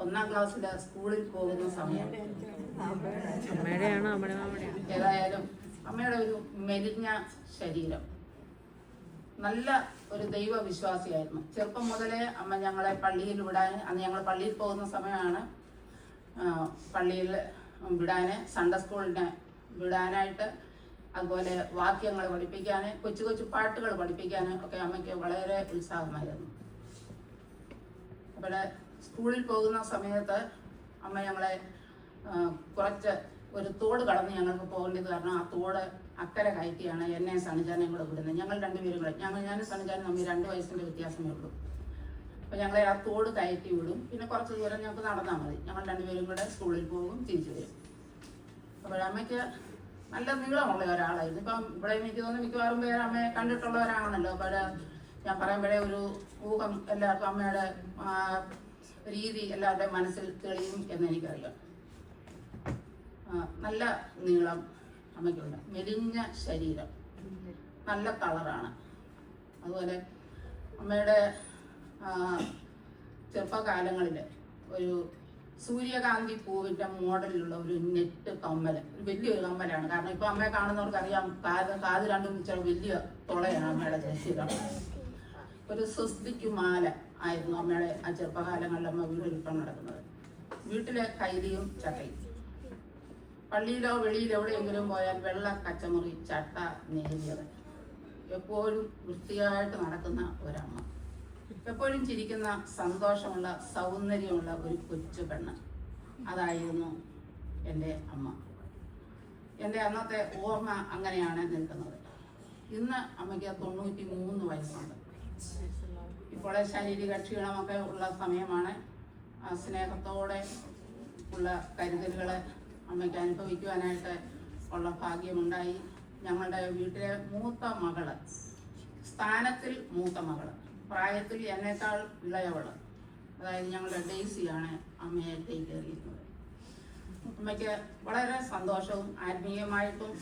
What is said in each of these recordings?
1ാം ക്ലാസ്സിൽ സ്കൂളിൽ പോകുന്ന സമയം. ഏതായാലും അമ്മയുടെ ഒരു മെലിഞ്ഞ ശരീരം, നല്ല ഒരു ദൈവവിശ്വാസിയായിരുന്നു. ചെറുപ്പം മുതലേ അമ്മ ഞങ്ങളെ പള്ളിയിൽ വിടാൻ, അന്ന് ഞങ്ങൾ പള്ളിയിൽ പോകുന്ന സമയമാണ്, പള്ളിയിൽ വിടാൻ, സൺഡേ സ്കൂളിനെ വിടാനായിട്ട്, അതുപോലെ വാക്യങ്ങൾ പഠിപ്പിക്കാൻ, കൊച്ചു കൊച്ചു പാട്ടുകൾ പഠിപ്പിക്കാൻ ഒക്കെ അമ്മയ്ക്ക് വളരെ ഉത്സാഹമായിരുന്നു. അവിടെ സ്കൂളിൽ പോകുന്ന സമയത്ത് അമ്മ ഞങ്ങളെ കുറച്ച് ഒരു തോട് കടന്ന് ഞങ്ങൾക്ക് പോകേണ്ടത് കാരണം ആ തോട് അക്കരെ കയറ്റിയാണ് എന്നെ സണിജാനെയും കൂടെ വിടുന്നത്. ഞങ്ങൾ രണ്ടുപേരും കൂടെ, ഞാനും സണിജാനും തമ്മിൽ 2 വയസ്സിൻ്റെ വ്യത്യാസമേ ഉള്ളൂ. അപ്പോൾ ഞങ്ങളെ ആ തോട് കയറ്റി വിടും. പിന്നെ കുറച്ച് ദൂരം ഞങ്ങൾക്ക് നടന്നാൽ മതി. ഞങ്ങൾ രണ്ടുപേരും കൂടെ സ്കൂളിൽ പോകും, തിരിച്ചു വരും. അപ്പോഴമ്മയ്ക്ക് നല്ല നീളമുള്ള ഒരാളായിരുന്നു. ഇപ്പം ഇവിടെ എനിക്ക് തോന്നുന്നു മിക്കവാറും പേര് അമ്മയെ കണ്ടിട്ടുള്ളവരാണല്ലോ. അപ്പോൾ ഞാൻ പറയുമ്പോഴേ ഒരു ഊഹം എല്ലാവർക്കും അമ്മയുടെ രീതി എല്ലാവരുടെയും മനസ്സിൽ തെളിയും എന്നെനിക്കറിയാം. നല്ല നീളം അമ്മയ്ക്കുണ്ട്, മെലിഞ്ഞ ശരീരം, നല്ല കളറാണ്. അതുപോലെ അമ്മയുടെ ചെറുപ്പകാലങ്ങളിൽ ഒരു സൂര്യകാന്തി പൂവിൻ്റെ മോഡലിലുള്ള ഒരു നെറ്റ് കമ്മൽ, വലിയൊരു കമ്മലാണ്. കാരണം ഇപ്പോൾ അമ്മയെ കാണുന്നവർക്കറിയാം, കാത് രണ്ടും ചില വലിയ തുളയാണ് അമ്മയുടെ ശരീരം. ഒരു സ്വസ്തിക്ക് മാല ആയിരുന്നു അമ്മയുടെ ആ ചെറുപ്പകാലങ്ങളിൽ അമ്മ വീട്ടിൽ ഇപ്പം നടക്കുന്നത്. വീട്ടിലെ കൈലിയും ചട്ടയും, പള്ളിയിലോ വെളിയിലോ എവിടെയെങ്കിലും പോയാൽ വെള്ള കച്ചമുറി, ചട്ട നേരിയത്, എപ്പോഴും വൃത്തിയായിട്ട് നടക്കുന്ന ഒരമ്മ, എപ്പോഴും ചിരിക്കുന്ന സന്തോഷമുള്ള സൗന്ദര്യമുള്ള ഒരു കൊച്ചു പെണ്ണ്. അതായിരുന്നു എൻ്റെ അമ്മ. എൻ്റെ അന്നത്തെ ഓർമ്മ അങ്ങനെയാണ് നിൽക്കുന്നത്. ഇന്ന് അമ്മയ്ക്ക് 93 വയസ്സുണ്ട്. ഇപ്പോൾ ശാരീരിക ക്ഷീണമൊക്കെ ഉള്ള സമയമാണ്. സ്നേഹത്തോടെ ഉള്ള കരുതലുകൾ അമ്മയ്ക്ക് അനുഭവിക്കുവാനായിട്ട് ഉള്ള ഭാഗ്യമുണ്ടായി. ഞങ്ങളുടെ വീട്ടിലെ മൂത്ത മകള്, സ്ഥാനത്തിൽ മൂത്ത മകള്, പ്രായത്തിൽ എന്നേക്കാൾ ഇളയവള്, അതായത് ഞങ്ങളുടെ ഡെയ്സിയാണ് അമ്മയെ ടേക്ക് കയറിയിരുന്നത്. അമ്മയ്ക്ക് വളരെ സന്തോഷവും ആത്മീയമായിട്ടും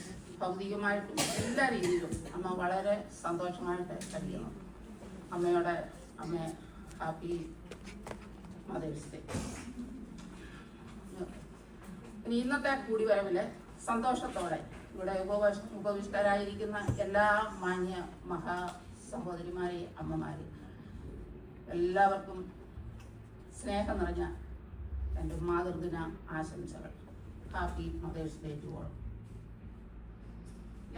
ഭൗതികമായിട്ടും എല്ലാ രീതിയിലും അമ്മ വളരെ സന്തോഷമായിട്ട് കഴിയണം. അമ്മയോടെ അമ്മയെ ഹാപ്പി മദേഴ്സ് ഡേ. ഇനി ഇന്നത്തെ കൂടിവരവില് സന്തോഷത്തോടെ ഇവിടെ ഉപവിഷ്ടരായിരിക്കുന്ന എല്ലാ മാന്യ മഹാ സഹോദരിമാരെ, അമ്മമാരെ, എല്ലാവർക്കും സ്നേഹം നിറഞ്ഞ എൻ്റെ മാതൃദിന ആശംസകൾ. Happy mother's day to all.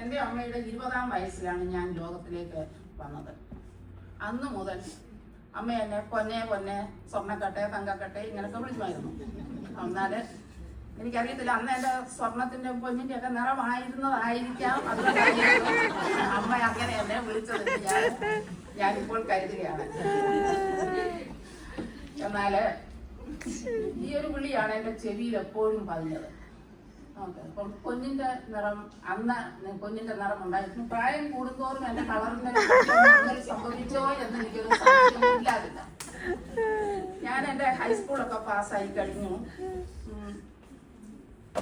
എൻ്റെ അമ്മയുടെ 20ാം വയസ്സിലാണ് ഞാൻ ലോകത്തിലേക്ക് വന്നത്. അന്ന് മുതൽ അമ്മ എന്നെ പൊന്നെ പൊന്നെ, സ്വർണ്ണക്കട്ടെ, തങ്കക്കട്ടെ ഇങ്ങനെയൊക്കെ വിളിക്കുമായിരുന്നു. എന്നാൽ എനിക്കറിയത്തില്ല, അന്ന് എൻ്റെ സ്വർണത്തിൻ്റെ പൊന്നിൻ്റെ ഒക്കെ നിറമായിരുന്നതായിരിക്കാം, അതുകൊണ്ടായിരുന്നു അമ്മ അങ്ങനെ എന്നെ വിളിച്ചത് ഞാനിപ്പോൾ കരുതുകയാണ്. എന്നാൽ ഈ ഒരു വിളിയാണ് എൻ്റെ ചെവിയിൽ എപ്പോഴും പതിഞ്ഞത്. ഓക്കെ, അപ്പം പൊന്നിൻ്റെ നിറം, അന്ന് പൊന്നിൻ്റെ നിറം ഉണ്ടായിരുന്നു. പ്രായം കൂടുന്തോറും എൻ്റെ കളറിൻ്റെ സംഭവിച്ചോ എന്ന് എനിക്കൊരു സംശയമില്ലാതില്ല. ഞാൻ എൻ്റെ ഹൈസ്കൂളൊക്കെ പാസ്സായി കഴിഞ്ഞു.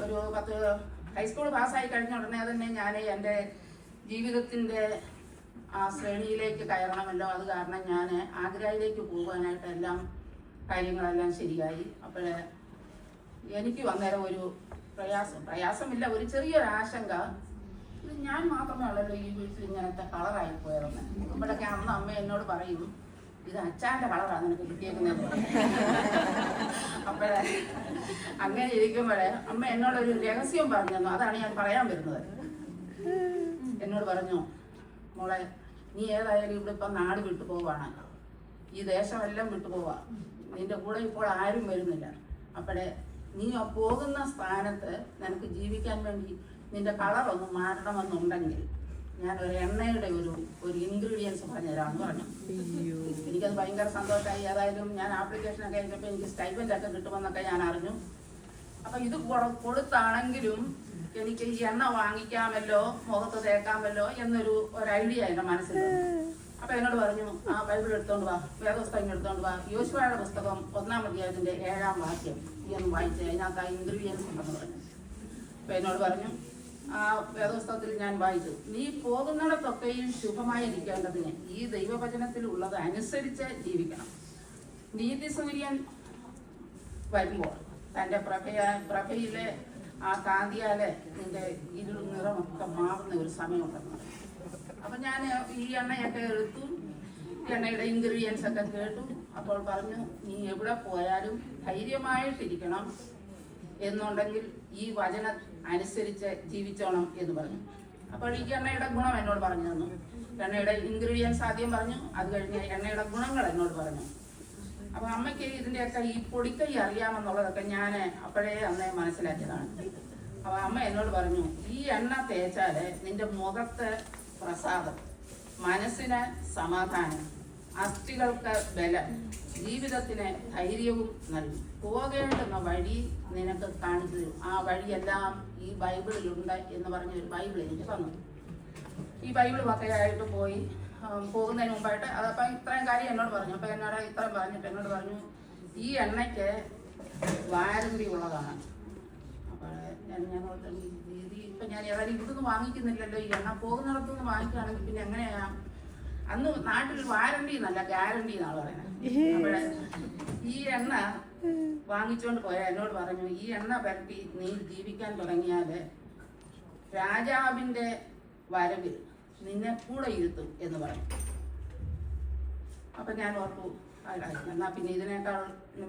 ഒരു 10 ഹൈസ്കൂൾ പാസ്സായി കഴിഞ്ഞ ഉടനെ തന്നെ ഞാൻ എൻ്റെ ജീവിതത്തിൻ്റെ ആ ശ്രേണിയിലേക്ക് കയറണമല്ലോ. അത് കാരണം ഞാൻ ആഗ്രയിലേക്ക് പോകാനായിട്ട് കാര്യങ്ങളെല്ലാം ശരിയായി. അപ്പോൾ എനിക്ക് അന്നേരം ഒരു പ്രയാസമില്ല, ഒരു ചെറിയൊരു ആശങ്ക, ഇത് ഞാൻ മാത്രമേ ഉള്ളല്ലോ ഈ വീട്ടിൽ ഇങ്ങനത്തെ കളറായി പോയതെന്ന്. അപ്പോഴൊക്കെ അന്ന് അമ്മ എന്നോട് പറയും, ഇത് അച്ചാൻ്റെ കളറാണ് നിനക്ക് കിട്ടിയേക്കുന്നത്. അപ്പോഴേ അങ്ങനെ ഇരിക്കുമ്പോഴേ അമ്മ എന്നോടൊരു രഹസ്യം പറഞ്ഞു തന്നു. അതാണ് ഞാൻ പറയാൻ വരുന്നത്. എന്നോട് പറഞ്ഞു, മോളെ, നീ ഏതായാലും ഇവിടെ ഇപ്പം നാട് വിട്ടു പോവാണ്, ഈ ദേശമെല്ലാം വിട്ടു പോവാ, നിന്റെ കൂടെ ഇപ്പോൾ ആരും വരുന്നില്ല. അപ്പോഴേ നീ പോകുന്ന സ്ഥാനത്ത് നിനക്ക് ജീവിക്കാൻ വേണ്ടി നിന്റെ കളറൊന്ന് മാറ്റണമെന്നുണ്ടെങ്കിൽ ഞാനൊരു എണ്ണയുടെ ഒരു ഇൻഗ്രീഡിയൻസ് പറഞ്ഞുതരാമെന്ന് പറഞ്ഞു. എനിക്കത് ഭയങ്കര സന്തോഷമായി. ഏതായാലും ഞാൻ ആപ്ലിക്കേഷനൊക്കെ അയച്ചപ്പോൾ എനിക്ക് സ്റ്റൈപ്പൻ്റൊക്കെ കിട്ടുമെന്നൊക്കെ ഞാൻ അറിഞ്ഞു. അപ്പം ഇത് കൊടുത്താണെങ്കിലും എനിക്ക് ഈ എണ്ണ വാങ്ങിക്കാമല്ലോ, മുഖത്ത് തേക്കാമല്ലോ എന്നൊരു ഐഡിയ എൻ്റെ മനസ്സിൽ. അപ്പം എന്നോട് പറഞ്ഞു, ആ ബൈബിൾ എടുത്തോണ്ട് വാ, വേദപുസ്തകം എടുത്തോണ്ട് വാ, യോശുവയുടെ പുസ്തകം 1-ാം അധ്യായത്തിൻ്റെ 7-ാം വാക്യം ഈ ഒന്ന് വായിച്ച് അതിനകത്ത് ആ ഇൻഗ്രീഡിയൻസ് ഉണ്ടെന്ന് പറഞ്ഞു. അപ്പം എന്നോട് പറഞ്ഞു, ആ വേദപുസ്തകത്തിൽ ഞാൻ വായിച്ചു, നീ പോകുന്നിടത്തൊക്കെയും ശുഭമായിരിക്കേണ്ടതിന് ഈ ദൈവവചനത്തിൽ ഉള്ളത് അനുസരിച്ച് ജീവിക്കണം. നീതി സൂര്യൻ വരുമ്പോൾ തൻ്റെ പ്രഭയിലെ ആ കാന്തിയാലെ നിന്റെ ഇരുൾ നിറമൊക്കെ മാറുന്ന ഒരു സമയമുണ്ടെന്ന്. അപ്പം ഞാൻ ഈ എണ്ണയൊക്കെ എടുത്തു, എണ്ണയുടെ ഇൻഗ്രീഡിയൻസ് ഒക്കെ കേട്ടു. അപ്പോൾ പറഞ്ഞു, നീ എവിടെ പോയാലും ധൈര്യമായിട്ടിരിക്കണം എന്നുണ്ടെങ്കിൽ ഈ വചനം അനുസരിച്ച് ജീവിച്ചോണം എന്ന് പറഞ്ഞു. അപ്പോൾ ഈ എണ്ണയുടെ ഗുണം എന്നോട് പറഞ്ഞു തന്നു. എണ്ണയുടെ ഇൻഗ്രീഡിയൻസ് ആദ്യം പറഞ്ഞു, അത് കഴിഞ്ഞ് എണ്ണയുടെ ഗുണങ്ങൾ എന്നോട് പറഞ്ഞു. അപ്പം അമ്മയ്ക്ക് ഇതിൻ്റെയൊക്കെ ഈ പൊടിക്കൈ അറിയാമെന്നുള്ളതൊക്കെ ഞാൻ അപ്പോഴേ അന്നേ മനസ്സിലാക്കിയതാണ്. അപ്പം അമ്മ എന്നോട് പറഞ്ഞു, ഈ എണ്ണ തേച്ചാൽ നിന്റെ മുഖത്ത് പ്രസാദം, മനസ്സിന് സമാധാനം, അസ്ഥികൾക്ക് ബലം, ജീവിതത്തിന് ധൈര്യവും നൽകും. പോകേണ്ടുന്ന വഴി നിനക്ക് കാണിച്ചു തരും. ആ വഴിയെല്ലാം ഈ ബൈബിളിലുണ്ട് എന്ന് പറഞ്ഞൊരു ബൈബിൾ എനിക്ക് തന്നു. ഈ ബൈബിൾ വക്കയായിട്ട് പോയി പോകുന്നതിന് മുമ്പായിട്ട് അതപ്പം ഇത്രയും കാര്യം എന്നോട് പറഞ്ഞു. അപ്പം എന്നോട് ഇത്രയും പറഞ്ഞിട്ട് എന്നോട് പറഞ്ഞു, ഈ എണ്ണയ്ക്ക് വാരണ്ടി ഉള്ളതാണ്. അപ്പോൾ ഞാൻ ഇപ്പം ഞാൻ ഏതായാലും ഇവിടുന്ന് വാങ്ങിക്കുന്നില്ലല്ലോ, ഈ എണ്ണ പോകുന്നിടത്തുനിന്ന് വാങ്ങിക്കുകയാണെങ്കിൽ പിന്നെ എങ്ങനെയാ? അന്ന് നാട്ടിൽ വാരണ്ടി എന്നല്ല ഗ്യാരണ്ടി എന്നാണ് പറയുന്നത്. അപ്പോഴേ ഈ എണ്ണ വാങ്ങിച്ചുകൊണ്ട് പോയാൽ എന്നോട് പറഞ്ഞു, ഈ എണ്ണ പരട്ടി നീ ജീവിക്കാൻ തുടങ്ങിയാൽ രാജാവിൻ്റെ വരവിൽ നിന്നെ കൂടെ ഇരുത്തും എന്ന് പറഞ്ഞു. അപ്പം ഞാൻ ഓർത്തു, എന്നാ പിന്നെ ഇതിനേക്കാൾ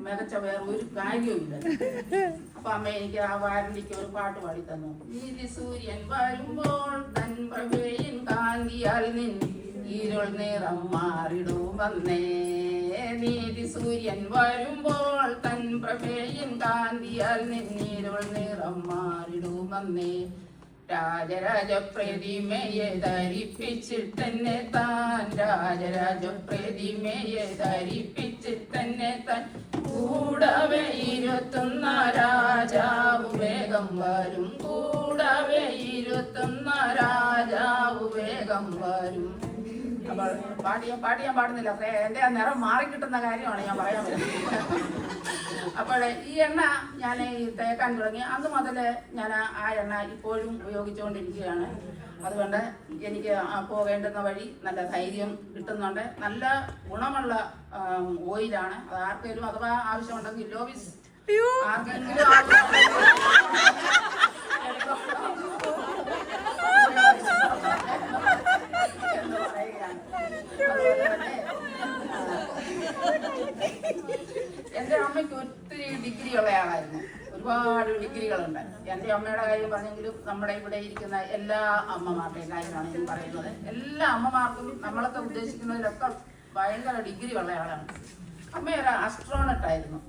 മികച്ച വേറെ ഒരു കാര്യവുമില്ല. അപ്പൊ അമ്മ എനിക്ക് ആ വാരണ്ടിക്ക് ഒരു പാട്ട് പാടി തന്നു. നീതി സൂര്യൻ വരുമ്പോൾ തൻ പ്രഭയിൻ കാന്തിയാൽ നിൻ ഇരുൾ നിറം മാറിടും വന്നേ. നീതി സൂര്യൻ വരുമ്പോൾ തൻ പ്രഭയിൻ കാന്തിയാൽ നിൻ ഇരുൾ നിറം മാറിടും വന്നേ. രാജരാജ പ്രതിമയെ ധരിപ്പിച്ചിട്ടെന്നെ താൻ, രാജരാജ പ്രതിമയെ ധരിപ്പിച്ചിട്ടെന്നെ താൻ, കൂടവേ ഇരുത്തുന്ന രാജാവ് വേഗം വരും, കൂടവേ ഇരുത്തുന്ന രാജാവ് വേഗം വരും. അപ്പോൾ പാട്ട് ഞാൻ പാടുന്നില്ല, എൻ്റെ ആ നിറം മാറിക്കിട്ടുന്ന കാര്യമാണ് ഞാൻ പറയാൻ പറ്റുന്നത്. അപ്പോൾ ഈ എണ്ണ ഞാൻ തേക്കാൻ തുടങ്ങി. അന്ന് മുതൽ ഞാൻ ആ എണ്ണ ഇപ്പോഴും ഉപയോഗിച്ചുകൊണ്ടിരിക്കുകയാണ്. അതുകൊണ്ട് എനിക്ക് പോകേണ്ടുന്ന വഴി നല്ല ധൈര്യം കിട്ടുന്നുണ്ട്. നല്ല ഗുണമുള്ള ഓയിലാണ്. അത് ആർക്കെങ്കിലും അഥവാ ആവശ്യമുണ്ടെങ്കിൽ ലോവിസ് ആർക്കെങ്കിലും എന്ന് പറയുകയാണ്. എൻ്റെ അമ്മയ്ക്ക് ഒത്തിരി ഡിഗ്രി ഉള്ള ആളായിരുന്നു. ഒരുപാട് ഡിഗ്രികളുണ്ട്. എൻ്റെ അമ്മയുടെ കാര്യം പറഞ്ഞെങ്കിലും നമ്മുടെ ഇവിടെ ഇരിക്കുന്ന എല്ലാ അമ്മമാരുടെയും കാര്യമാണ് ഞാൻ പറയുന്നത്. എല്ലാ അമ്മമാർക്കും നമ്മളൊക്കെ ഉദ്ദേശിക്കുന്നതിലൊക്കെ ഭയങ്കര ഡിഗ്രി ഉള്ള ആളാണ്. അമ്മ ഒരു ആസ്ട്രോണട്ടായിരുന്നു.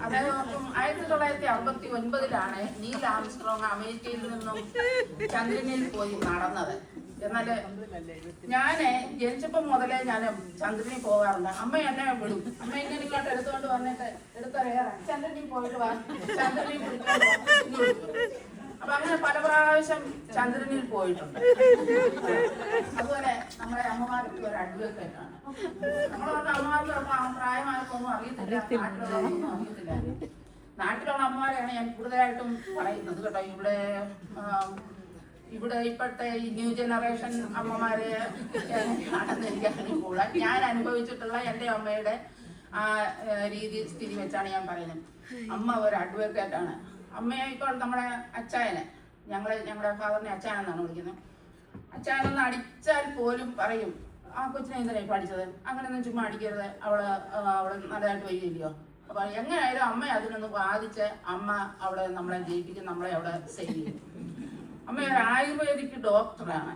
അതായത് 1969 നീൽ ആംസ്ട്രോങ് അമേരിക്കയിൽ നിന്നും ചന്ദ്രനിൽ പോയി നടന്നത്. എന്നാല് ഞാന് ജനിച്ചപ്പോ മുതലേ ഞാൻ ചന്ദ്രനിൽ പോകാറുണ്ട്. അമ്മ എന്നെ വിടും. അമ്മ ഇങ്ങനെ ഇങ്ങോട്ട് എടുത്തുകൊണ്ട് വന്നിട്ട് എടുത്തറിയാറാ, ചന്ദ്രനിൽ പോയിട്ട് വാ, ചന്ദ്രനിൽ അപ്പൊ അങ്ങനെ പല പ്രാവശ്യം ചന്ദ്രനിൽ പോയിട്ടുണ്ട്. അതുപോലെ നമ്മുടെ അമ്മമാർക്ക് ഒരു അഡ്വക്കേറ്റ് ആണ്. നമ്മളെ അമ്മമാർക്ക് പ്രായമാർക്കൊന്നും അറിയത്തില്ല, നാട്ടിലുള്ളതൊന്നും അറിയത്തില്ല. നാട്ടിലുള്ള അമ്മമാരെയാണ് ഞാൻ കൂടുതലായിട്ടും പറയുന്നത് കേട്ടോ. ഇവിടെ ഇപ്പോഴത്തെ ഈ ന്യൂ ജനറേഷൻ അമ്മമാരെ ആണെന്ന് എനിക്ക് അറിഞ്ഞുകൂടാ. ഞാൻ അനുഭവിച്ചിട്ടുള്ള എൻ്റെ അമ്മയുടെ ആ സ്ഥിതി വെച്ചാണ് ഞാൻ പറയുന്നത്. അമ്മ ഒരു അഡ്വക്കേറ്റ് ആണ്. അമ്മയെ ഇപ്പോൾ നമ്മുടെ അച്ചായനെ, ഞങ്ങളുടെ ഫാദറിനെ അച്ചായനെന്നാണ് വിളിക്കുന്നത്. അച്ചായനൊന്ന് അടിച്ചാൽ പോലും പറയും, ആ കൊച്ചിനെ എന്തിനായി പഠിച്ചത്, അങ്ങനെയൊന്നും ചുമ്മാ അടിക്കരുത്, അവള് നല്ലതായിട്ട് വരികയില്ലയോ. അപ്പൊ എങ്ങനെയായാലും അമ്മ അതിനൊന്ന് ബാധിച്ച് അമ്മ അവിടെ നമ്മളെ ജയിപ്പിക്കും, നമ്മളെ അവിടെ സേവ് ചെയ്യും. അമ്മ ഒരു ആയുർവേദിക് ഡോക്ടറാണ്.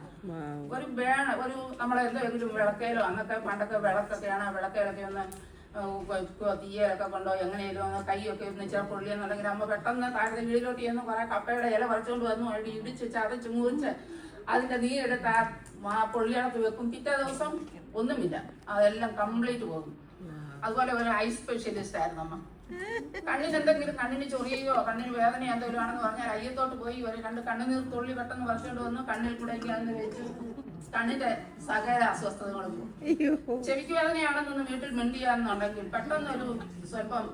ഒരു നമ്മളെന്തെങ്കിലും വിളക്കയിലോ, അന്നൊക്കെ പണ്ടൊക്കെ വിളക്കൊക്കെയാണ്, വിളക്കയിലൊക്കെ ഒന്ന് തീയലൊക്കെ കൊണ്ടോ എങ്ങനെയാലും കൈയൊക്കെ ഒന്ന് പൊള്ളിയെന്നുണ്ടെങ്കിൽ അമ്മ പെട്ടെന്ന് താഴത്തെ വീടിലോട്ട് ചെന്ന് കുറെ കപ്പയുടെ ഇല പറിച്ചുകൊണ്ട് വന്നു അവിടെ ഇടിച്ച് ചതച്ച് മുറിച്ച് അതിന്റെ നീരെടുത്ത് ആ പൊള്ളിയടത്ത് വെക്കും. പിറ്റേ ദിവസം ഒന്നുമില്ല, അതെല്ലാം കംപ്ലീറ്റ് പോകും. അതുപോലെ ഒരു ഐ സ്പെഷ്യലിസ്റ്റ് ആയിരുന്നു അമ്മ. കണ്ണിന് ചൊറിയോ കണ്ണിന് വേദന എന്തെങ്കിലും ആണെന്ന് പറഞ്ഞാൽ അയ്യത്തോട്ട് പോയി ഒരു കണ്ണുനീർ തുള്ളി പെട്ടെന്ന് പറിച്ചുകൊണ്ട് വന്നു കണ്ണിൽ കൂടെ അന്ന് വെച്ചു. കണ്ണിന്റെ സകല അസ്വസ്ഥതകളും ചെവിക്ക് വേദനയാണെന്നൊന്ന് വീട്ടിൽ മിണ്ടിയാന്നുണ്ടെങ്കിൽ പെട്ടെന്ന് ഒരു സ്വല്പം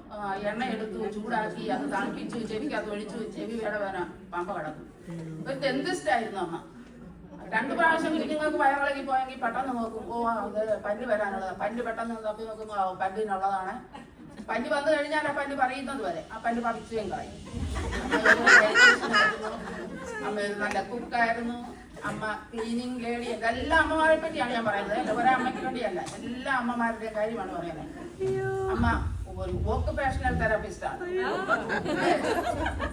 എണ്ണ എടുത്തു ചൂടാക്കി അത് തണുപ്പിച്ചു ചെവിക്ക് അത് ഒഴിച്ചു, ചെവി വേദന പമ്പ കിടക്കും. ഒരു ഡെന്റിസ്റ്റ് ആയിരുന്നു അമ്മ. 2 പ്രാവശ്യം കുഞ്ഞുങ്ങൾക്ക് വയറിളകി പോയെങ്കിൽ പെട്ടെന്ന് നോക്കും, ഓ അത് പല്ല് വരാനുള്ളത്, പല്ല് പെട്ടെന്ന് തപ്പി നോക്കുമ്പോൾ പല്ലിനുള്ളതാണ്. പല്ല് വന്നു കഴിഞ്ഞാൽ ആ പല്ല് പറയുന്നത് വരെ ആ പല്ല് പറിച്ചുകയും കളയും. അമ്മ ഒരു നല്ല കുക്കായിരുന്നു. അമ്മ ക്ലീനിങ് ലേഡി. എല്ലാ അമ്മമാരെ പറ്റിയാണ് ഞാൻ പറയുന്നത്. ഒരമ്മയ്ക്ക് വേണ്ടിയല്ല, എല്ലാ അമ്മമാരുടെയും കാര്യമാണ് പറയുന്നത്. അമ്മ ഒരു ഓക്കുപേഷണൽ തെറാപ്പിസ്റ്റ് ആണ്.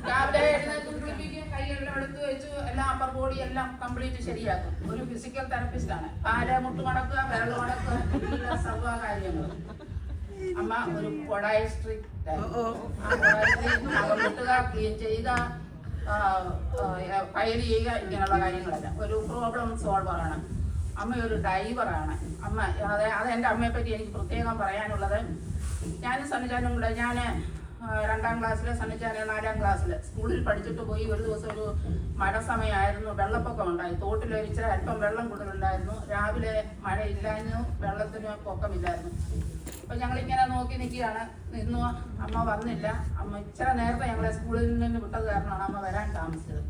രാവിലെ എഴുന്നേറ്റ് കുളിപ്പിക്കും, കൈയെല്ലാം എടുത്തു വെച്ചു, എല്ലാം അപ്പർ ബോഡി എല്ലാം കംപ്ലീറ്റ് ശരിയാക്കും. ഒരു ഫിസിക്കൽ തെറാപ്പിസ്റ്റ് ആണ്. കാല് മുട്ട് മടക്കുക, വിരൽ മടക്കുക, എല്ലാ സർവ്വ കാര്യങ്ങളും. അമ്മ ഒരു പൊഡായിസ്ട്രി മുട്ടുക, ക്ലീൻ ചെയ്യുക, ഫയൽ ചെയ്യുക, ഇങ്ങനെയുള്ള കാര്യങ്ങളെല്ലാം. ഒരു പ്രോബ്ലം സോൾവറാണ്. അമ്മ ഒരു ഡൈവറാണ്. അമ്മ അത് എൻ്റെ അമ്മയെ പറ്റി എനിക്ക് പ്രത്യേകം പറയാനുള്ളത്. ഞാനും സണ്ണിച്ചാനും കൂടെ, ഞാൻ 2ാം ക്ലാസ്സിൽ, സണ്ണിച്ചാന് 4ാം ക്ലാസ്സിൽ സ്കൂളിൽ പഠിച്ചിട്ട് പോയി. ഒരു ദിവസം ഒരു മഴ സമയമായിരുന്നു, വെള്ളപ്പൊക്കം ഉണ്ടായി. തോട്ടിലൊരിച്ചിരി അല്പം വെള്ളം കൂടുതലുണ്ടായിരുന്നു. രാവിലെ മഴ ഇല്ലായിരുന്നു, വെള്ളത്തിന് പൊക്കമില്ലായിരുന്നു. അപ്പം ഞങ്ങളിങ്ങനെ നോക്കി നിൽക്കുകയാണ്. നിന്നു, അമ്മ വന്നില്ല. അമ്മ ഇച്ചിരി നേരത്തെ ഞങ്ങളെ സ്കൂളിൽ നിന്ന് വിട്ടത് കാരണമാണ് അമ്മ വരാൻ താമസിച്ചത്.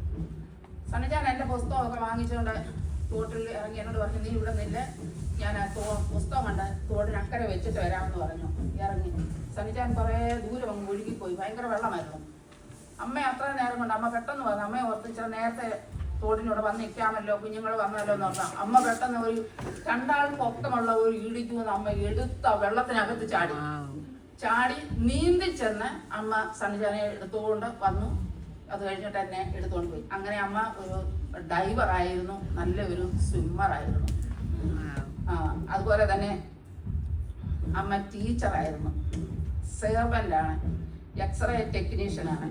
സണ്ണിച്ചാൻ എൻ്റെ പുസ്തകമൊക്കെ വാങ്ങിച്ചുകൊണ്ട് തോട്ടിൽ ഇറങ്ങി എന്നോട് പറഞ്ഞു, നീ ഇവിടെ നില്ല, ഞാൻ പുസ്തകം കണ്ട് തോടിനക്കരെ വെച്ചിട്ട് വരാമെന്ന് പറഞ്ഞു. ഇറങ്ങി. സണ്ണിച്ചാൻ കുറേ ദൂരം അങ്ങ് ഒഴുകിപ്പോയി. ഭയങ്കര വെള്ളമായിരുന്നു. അമ്മ അത്ര നേരം കൊണ്ട് അമ്മ പെട്ടെന്ന് വന്നു. അമ്മയെ ഓർത്ത് ഇച്ചിരി നേരത്തെ തോടിനോട് വന്ന് നിൽക്കാമല്ലോ, കുഞ്ഞുങ്ങൾ വന്നല്ലോ എന്ന് പറഞ്ഞാൽ അമ്മ പെട്ടെന്ന് ഒരു 2 ആൾ പൊക്കമുള്ള ഒരു ഇടിക്കുമെന്ന് അമ്മ എടുത്ത വെള്ളത്തിനകത്ത് ചാടി നീന്തി ചെന്ന് അമ്മ സണ്ണിച്ചാനെ എടുത്തുകൊണ്ട് വന്നു. അത് കഴിഞ്ഞിട്ട് എന്നെ എടുത്തുകൊണ്ട് പോയി. അങ്ങനെ അമ്മ ഒരു ഡൈവറായിരുന്നു, നല്ലൊരു സ്വിമ്മറായിരുന്നു. അതുപോലെ തന്നെ അമ്മ ടീച്ചറായിരുന്നു, സെർവൻ്റാണ്, എക്സ്റേ ടെക്നീഷ്യനാണ്.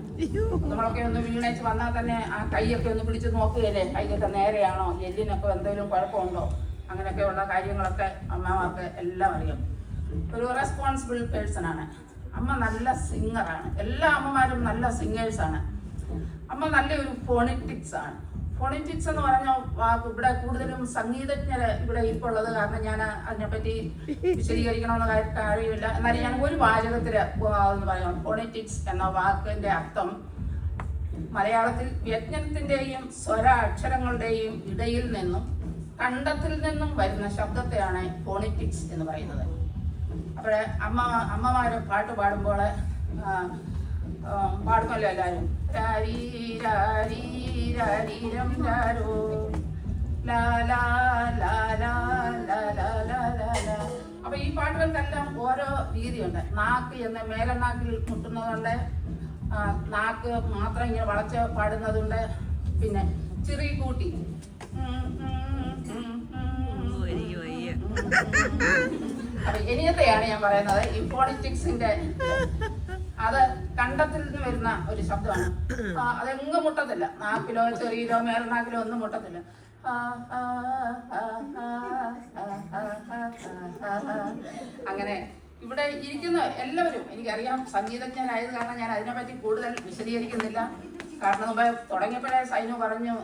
നമ്മളൊക്കെ ഒന്ന് വീണേച്ച് വന്നാൽ തന്നെ ആ കൈയൊക്കെ ഒന്ന് പിടിച്ച് നോക്കുകയല്ലേ, കൈയൊക്കെ നേരെയാണോ, എല്ലിനൊക്കെ എന്തെങ്കിലും കുഴപ്പമുണ്ടോ, അങ്ങനെയൊക്കെയുള്ള കാര്യങ്ങളൊക്കെ അമ്മമാർക്ക് എല്ലാം അറിയാം. ഒരു റെസ്പോൺസിബിൾ പേഴ്സണാണ് അമ്മ. നല്ല സിംഗറാണ്. എല്ലാ അമ്മമാരും നല്ല സിംഗേഴ്സാണ്. അമ്മ നല്ലൊരു ഫോണിറ്റിക്സ് ആണ്. ഫോണിറ്റിക്സ് എന്ന് പറഞ്ഞ വാക്ക് ഇവിടെ കൂടുതലും സംഗീതജ്ഞര് ഇവിടെ ഇപ്പോൾ ഉള്ളത് കാരണം ഞാൻ അതിനെപ്പറ്റി വിശദീകരിക്കണമെന്ന കാര്യമില്ല. എന്നാലും ഞാൻ ഒരു വാചകത്തില് എന്ന് പറയാം. ഫോണിറ്റിക്സ് എന്ന വാക്കിന്റെ അർത്ഥം മലയാളത്തിൽ വ്യഞ്ജനത്തിന്റെയും സ്വര അക്ഷരങ്ങളുടെയും ഇടയിൽ നിന്നും കണ്ടത്തിൽ നിന്നും വരുന്ന ശബ്ദത്തെയാണ് ഫോണിറ്റിക്സ് എന്ന് പറയുന്നത്. അപ്പോഴേ അമ്മമാര് പാട്ട് പാടുമ്പോൾ പാടുമല്ലോ എല്ലാവരും. അപ്പൊ ഈ പാട്ടുകൾക്കെല്ലാം ഓരോ രീതിയുണ്ട്. നാക്ക് എന്ന് മേലനാക്കിൽ മുട്ടുന്നതുണ്ട്, നാക്ക് മാത്രം ഇങ്ങനെ വളച്ച് പാടുന്നതുണ്ട്, പിന്നെ ചിറി കൂട്ടി അപ്പൊ ഇനിയത്തെയാണ് ഞാൻ പറയുന്നത്. ഈ ഫോണിറ്റിക്സിന്റെ അത് കണ്ടത്തിൽ നിന്ന് വരുന്ന ഒരു ശബ്ദമാണ്. അതെങ്ങും മുട്ടത്തില്ല. നാക്കിലോ ചെറിയിലോ മേൽനാക്കിലോ ഒന്നും മുട്ടത്തില്ല. അങ്ങനെ ഇവിടെ ഇരിക്കുന്ന എല്ലാവരും എനിക്കറിയാം സംഗീതജ്ഞരായത് കാരണം ഞാൻ അതിനെപ്പറ്റി കൂടുതൽ വിശദീകരിക്കുന്നില്ല. കാരണം മുമ്പ് തുടങ്ങിയപ്പോഴേ സൈനു പറഞ്ഞു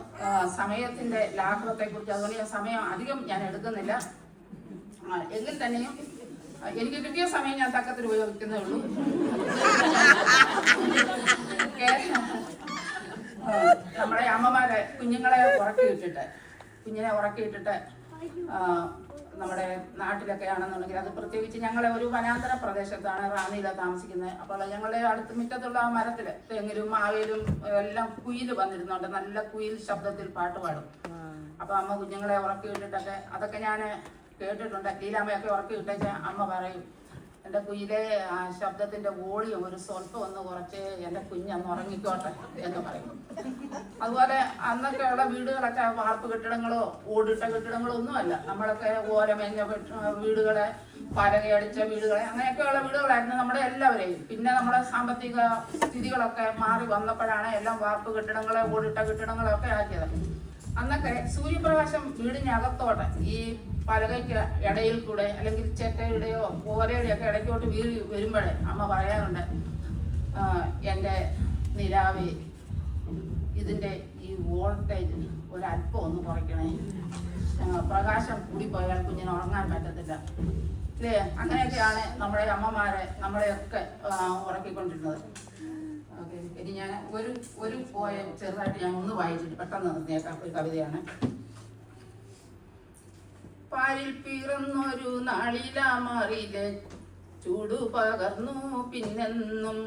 സമയത്തിന്റെ ലാഘവത്തെ കുറിച്ച്. അതുകൊണ്ട് ഞാൻ സമയം അധികം ഞാൻ എടുക്കുന്നില്ല. എങ്കിൽ തന്നെയും എനിക്ക് കിട്ടിയ സമയം ഞാൻ തക്കത്തിൽ ഉപയോഗിക്കുന്നേ ഉള്ളൂ. നമ്മുടെ അമ്മമാരെ കുഞ്ഞിനെ ഉറക്കിയിട്ടിട്ട് നമ്മുടെ നാട്ടിലൊക്കെ ആണെന്നുണ്ടെങ്കിൽ, അത് പ്രത്യേകിച്ച് ഞങ്ങളെ ഒരു വനാന്തര പ്രദേശത്താണ്, റാന്നിയിലാണ് താമസിക്കുന്നത്. അപ്പോൾ ഞങ്ങളുടെ അടുത്ത് മുറ്റത്തുള്ള ആ മരത്തില് തെങ്ങിലും മാവിലും എല്ലാം കുയിൽ വന്നിരുന്നുണ്ട്. നല്ല കുയിൽ ശബ്ദത്തിൽ പാട്ട് പാടും. അപ്പൊ അമ്മ കുഞ്ഞുങ്ങളെ ഉറക്കിയിട്ടിട്ടൊക്കെ അതൊക്കെ ഞാൻ കേട്ടിട്ടുണ്ട്. ലീലാമ്മയൊക്കെ ഉറക്കിയിട്ടേച്ച് അമ്മ പറയും, എൻ്റെ കുയിലെ ആ ശബ്ദത്തിന്റെ വോളിയം ഒരു സ്വല്പം ഒന്ന് കുറച്ച് എൻ്റെ കുഞ്ഞൊന്ന് ഉറങ്ങിക്കോട്ടെ എന്ന് പറയും. അതുപോലെ അന്നൊക്കെയുള്ള വീടുകളൊക്കെ വാർപ്പ് കെട്ടിടങ്ങളോ ഓടിട്ട കെട്ടിടങ്ങളോ ഒന്നുമല്ല. നമ്മളൊക്കെ ഓലമേഞ്ഞ വീടുകളെ, പലകയടിച്ച വീടുകളെ, അങ്ങനെയൊക്കെയുള്ള വീടുകളായിരുന്നു നമ്മുടെ എല്ലാവരെയും. പിന്നെ നമ്മുടെ സാമ്പത്തിക സ്ഥിതികളൊക്കെ മാറി വന്നപ്പോഴാണ് എല്ലാം വാർപ്പ് കെട്ടിടങ്ങളെ, ഓടിട്ട കെട്ടിടങ്ങളൊക്കെ ആക്കിയത്. അന്നൊക്കെ സൂര്യപ്രകാശം വീടിനകത്തോട്ട് ഈ പലകയ്ക്ക് ഇടയിൽ കൂടെ അല്ലെങ്കിൽ ചെറ്റയുടെയോ ഓലയുടെയോ ഒക്കെ ഇടയ്ക്കോട്ട് വീഴി വരുമ്പോഴേ അമ്മ പറയാറുണ്ട്, എൻ്റെ നിലാവേ ഇതിൻ്റെ ഈ വോൾട്ടേജ് ഒരല്പം ഒന്ന് കുറയ്ക്കണേ, പ്രകാശം കൂടിപ്പോയാൽ കുഞ്ഞിന് ഉറങ്ങാൻ പറ്റത്തില്ല ഇല്ലേ. അങ്ങനെയൊക്കെയാണ് നമ്മുടെ അമ്മമാരെ നമ്മളെയൊക്കെ ഉറക്കിക്കൊണ്ടിരുന്നത്. ഓക്കെ, ഇനി ഞാൻ ഒരു പോയം ചെറുതായിട്ട് ഞാൻ ഒന്ന് വായിച്ചിട്ട് പെട്ടെന്ന് നിർത്തിയേക്കാം. ഒരു കവിതയാണ്. പാരിൽ പിറന്നൊരു നാളിലാമറിലെ ചൂടു പകർന്നു പിന്നെന്നും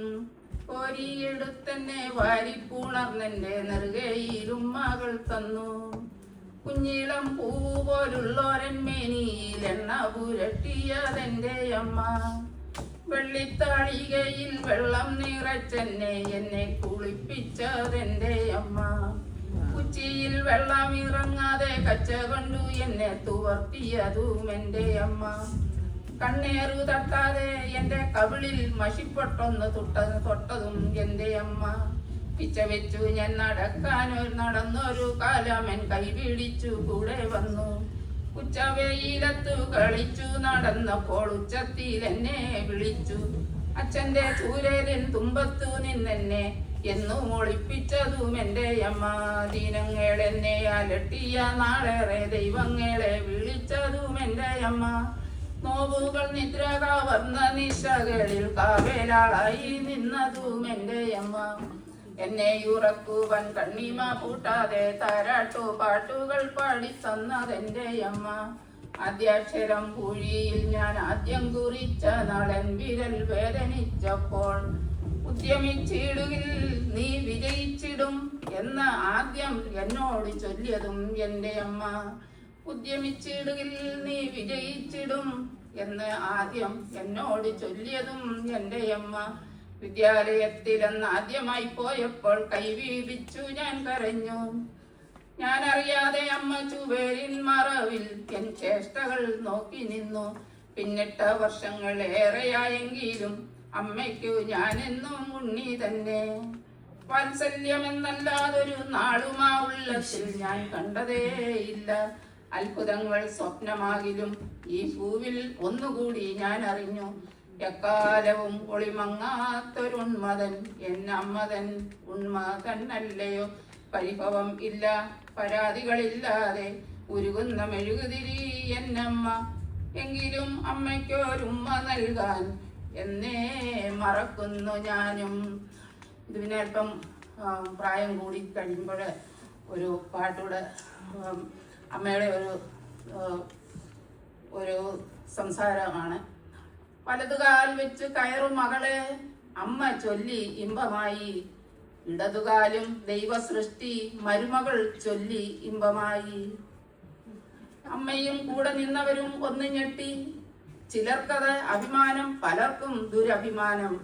കോരിയെടുത്തെന്നെ വാരിപ്പുണർന്നെന്റെ നെറുകയിലും മകൾ തന്നു. കുഞ്ഞിളം പൂ പോലുള്ളോരന്മേനിയിൽ എണ്ണ പുരട്ടിയതെന്റെ അമ്മ. വെള്ളിത്താളികയിൽ വെള്ളം നിറച്ചെന്നെ എന്നെ കുളിപ്പിച്ചതെന്റെ അമ്മ. ഉച്ചിയിൽ വെള്ളം ഇറങ്ങാതെ കച്ച കൊണ്ടു എന്നെ തുവർത്തിയതും എന്റെ അമ്മ. കണ്ണേറു തട്ടാതെ എന്റെ കവിളിൽ മഷിപ്പൊട്ടൊന്ന് തൊട്ടതും എന്റെ അമ്മ. പിച്ച വെച്ചു ഞാൻ നടന്നൊരു കാലമൻ കൈപിടിച്ചു കൂടെ വന്നു. ഉച്ചവെയിലത്തു കളിച്ചു നടന്നപ്പോൾ ഉച്ചത്തിൽ എന്നെ വിളിച്ചു. അച്ഛന്റെ ചൂരലിൻ തുമ്പത്തു നിന്നെന്നെ എന്നും ഒളിപ്പിച്ചതും എന്റെ അമ്മ. ദീനങ്ങളെന്നെ അലട്ടിയ നാളേറെ ദൈവങ്ങളെ വിളിച്ചതും എന്റെ അമ്മ. നോവുകൾ നിദ്ര കവർന്ന നിശകളിൽ കാവേലാളായി നിന്നതും എന്റെ അമ്മ. എന്നെ ഉറക്കുവാൻ കണ്ണിമ പൂട്ടാതെ താരാട്ടു പാട്ടുകൾ പാടി തന്നതെന്റെ അമ്മ. ആദ്യാക്ഷരം പൂഴിയിൽ ഞാൻ ആദ്യം കുറിച്ച നളൻ വിരൽ വേദനിച്ചപ്പോൾ ഉദ്യമിച്ചിടുകിൽ നീ വിജയിച്ചിടും എന്ന് ആദ്യം എന്നോട് ചൊല്ലിയതും എന്റെ അമ്മ. ഉദ്യമിച്ചിടുകിൽ നീ വിജയിച്ചിടും എന്ന് ആദ്യം എന്നോട് ചൊല്ലിയതും എന്റെ അമ്മ. വിദ്യാലയത്തിൽ അന്ന് ആദ്യമായി പോയപ്പോൾ കൈവീപിച്ചു ഞാൻ കരഞ്ഞു. ഞാൻ അറിയാതെ അമ്മ ചുവരിൻ മറവിൽ എൻ ചേഷ്ടകൾ നോക്കി നിന്നു. പിന്നിട്ട വർഷങ്ങൾ ഏറെയായെങ്കിലും അമ്മയ്ക്കു ഞാനെന്നും ഉണ്ണി തന്നെ. വാത്സല്യമെന്നല്ലാതൊരു നാളുമാ ഉള്ളത്തിൽ ഞാൻ കണ്ടതേയില്ല. അത്ഭുതങ്ങൾ സ്വപ്നമാകിലും ഈ പൂവിൽ ഒന്നുകൂടി ഞാൻ അറിഞ്ഞു. എക്കാലവും ഒളിമങ്ങാത്തൊരുണ്മതൻ എന്നമ്മതൻ ഉണ്മ തന്നല്ലയോ. പരിഭവം ഇല്ല പരാതികളില്ലാതെ ഉരുകുന്ന മെഴുകുതിരി എന്നമ്മ. എങ്കിലും അമ്മയ്ക്കൊരുമ്മ നൽകാൻ എന്നേ മറക്കുന്നു ഞാനും. ഇതിന് അല്പം പ്രായം കൂടി കഴിയുമ്പോൾ ഒരു പാട്ടൂടെ അമ്മയുടെ ഒരു സംസാരമാണ്. വലതുകാൽ വെച്ച് കയറും മകളെ അമ്മ ചൊല്ലി ഇമ്പമായി. ഇടതുകാലും ദൈവ സൃഷ്ടി മരുമകൾ ചൊല്ലി ഇമ്പമായി. അമ്മയും കൂടെ നിന്നവരും ഒന്ന് ഞെട്ടി. ചിലർക്കത് അഭിമാനം, പലർക്കും ദുരഭിമാനം.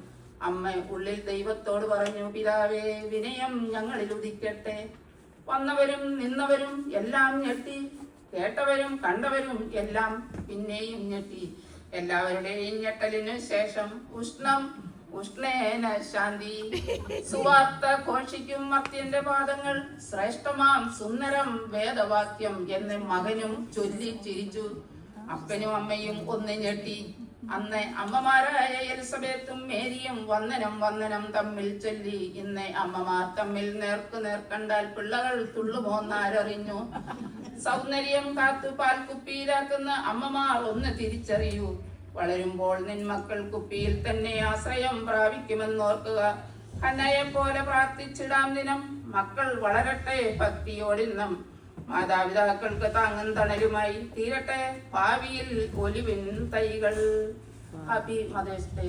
അമ്മ ഉള്ളിൽ ദൈവത്തോട് പറഞ്ഞു, പിതാവേ വിനയം ഞങ്ങളിൽ ഉദിക്കട്ടെ. വന്നവരും നിന്നവരും എല്ലാം ഞെട്ടി. കേട്ടവരും കണ്ടവരും എല്ലാം പിന്നെയും ഞെട്ടി. എല്ലാവരുടെയും ഞെട്ടലിനു ശേഷം ഉഷ്ണേന ശാന്തി. സുവാർത്ത ഘോഷിക്കും മർത്യന്റെ പാദങ്ങൾ. ശ്രേഷ്ഠമാം സുന്ദരം വേദവാക്യം എന്ന് മകനും ചൊല്ലി ചിരിച്ചു. അപ്പനും അമ്മയും ഒന്ന് ഞെട്ടി. അന്ന് അമ്മമാരായ എലിസബത്തും മേരിയും വന്ദനം തമ്മിൽ ചൊല്ലി. ഇന്ന് അമ്മമാർ തമ്മിൽ നേർക്കുനേർ കണ്ടാൽ പിള്ളകൾ തുള്ളുമോന്നാരറിഞ്ഞു. സൗന്ദര്യം കാത്തു പാൽ കുപ്പിയിലാക്കുന്ന അമ്മമാർ ഒന്ന് തിരിച്ചറിയൂ. വളരുമ്പോൾ നിൻ മക്കൾ കുപ്പിയിൽ തന്നെ ആശ്രയം പ്രാപിക്കുമെന്നോർക്കുക. ഹന്നയെ പോലെ പ്രാർത്ഥിച്ചിടാം ദിനം. മക്കൾ വളരട്ടെ ഭക്തിയോടിന്നും. മാതാപിതാക്കൾക്ക് താങ്ങും തണലുമായി തീരട്ടെ ഭാവിയിൽ ഒലിവിൻ തൈകൾ. Happy mother's day.